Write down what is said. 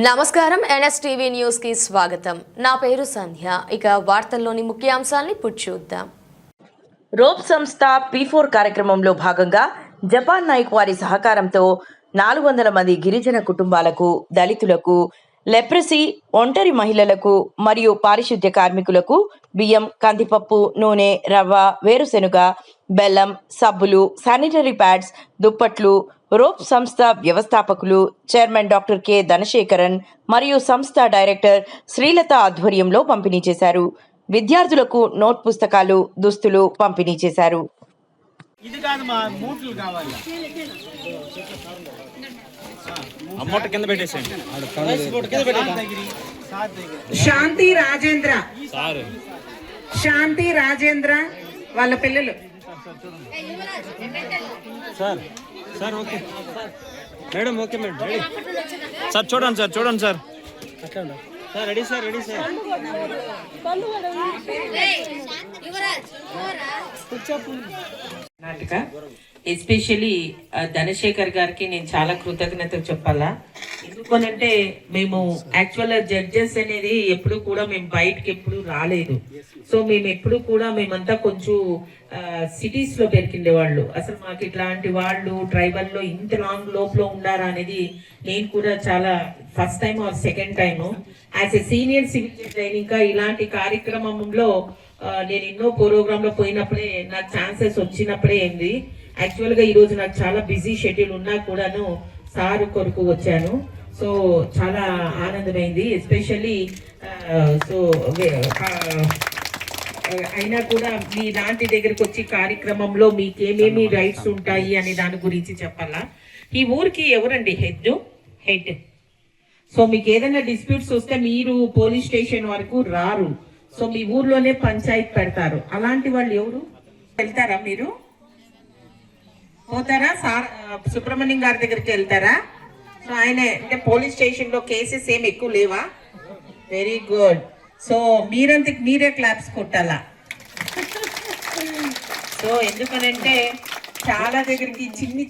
నమస్కారం NSTV news కి స్వాగతం. నా పేరు సంధ్య. ఇక వార్తల్లోని ముఖ్యాంశాలను ఇప్పుడు చూద్దాం. రోప్ సంస్థ P4 కార్యక్రమంలో భాగంగా జపాన్ నాయక్ వారి సహకారంతో 400 మంది గిరిజన కుటుంబాలకు, దళితులకు, లెప్రసీ, ఒంటరి మహిళలకు మరియు పారిశుద్ధ్య కార్మికులకు బియ్యం, కందిపప్పు, నూనె, రవ్వ, వేరుశెనుగ, బెల్లం, సబ్బులు, శానిటరీ ప్యాడ్స్, దుప్పట్లు రోప్ సంస్థ వ్యవస్థాపకులు చైర్మన్ డాక్టర్ కె ధనశేఖరన్ మరియు సంస్థ డైరెక్టర్ శ్రీలత ఆధ్వర్యంలో పంపిణీ చేశారు. విద్యార్థులకు నోట్ పుస్తకాలు, దుస్తులు పంపిణీ చేశారు. శాంతి రాజేంద్ర వాళ్ళ పిల్లలు sir okay madam, okay madam, ready sir, చూడండి సార్, చూడండి సార్, అట్లా sir, ready sir, ready sir. నాటక ఎస్పెషలీ ధనశేఖర్ గారికి నేను చాలా కృతజ్ఞతలు చెప్పాలా. ఎందుకనంటే మేము యాక్చువల్గా జడ్జెస్ అనేది ఎప్పుడు కూడా మేము బయటకి ఎప్పుడు రాలేదు. సో మేము ఎప్పుడు కూడా మేమంతా కొంచెం సిటీస్ లో పెరిగిండే వాళ్ళు. అసలు మాకు ఇట్లాంటి వాళ్ళు ట్రైబల్లో ఇంత లాంగ్ లోపల ఉండారా అనేది నేను కూడా చాలా first time or second time as a senior civil judge. ఇంకా ఇలాంటి కార్యక్రమంలో నేను ఎన్నో ప్రోగ్రామ్ లో పోయినప్పుడే నాకు ఛాన్సెస్ వచ్చినప్పుడే ఏంది. యాక్చువల్ గా ఈ రోజు నాకు చాలా బిజీ షెడ్యూల్ ఉన్నా కూడాను సార్ కొరకు వచ్చాను. సో చాలా ఆనందమైంది. ఎస్పెషల్లీ సో అయినా కూడా మీ లాంటి దగ్గరికి వచ్చి కార్యక్రమంలో మీకు ఏమేమి రైట్స్ ఉంటాయి అనే దాని గురించి చెప్పాలా. ఈ ఊరికి ఎవరండి హెడ్? సో మీకు ఏదైనా డిస్ప్యూట్స్ వస్తే మీరు పోలీస్ స్టేషన్ వరకు రారు. సో మీ ఊర్లోనే పంచాయతీ పెడతారు. అలాంటి వాళ్ళు ఎవరు? వెళ్తారా మీరు? పోతారా? సార్ సుబ్రహ్మణ్యం గారి దగ్గరికి వెళ్తారా? సో ఆయన అంటే పోలీస్ స్టేషన్ లో కేసెస్ ఏమి ఎక్కువ లేవా? Very good. సో మీరంతకు మీరే క్లాప్స్ కొట్టాలా. సో ఎందుకనంటే చాలా దగ్గరికి చిన్ని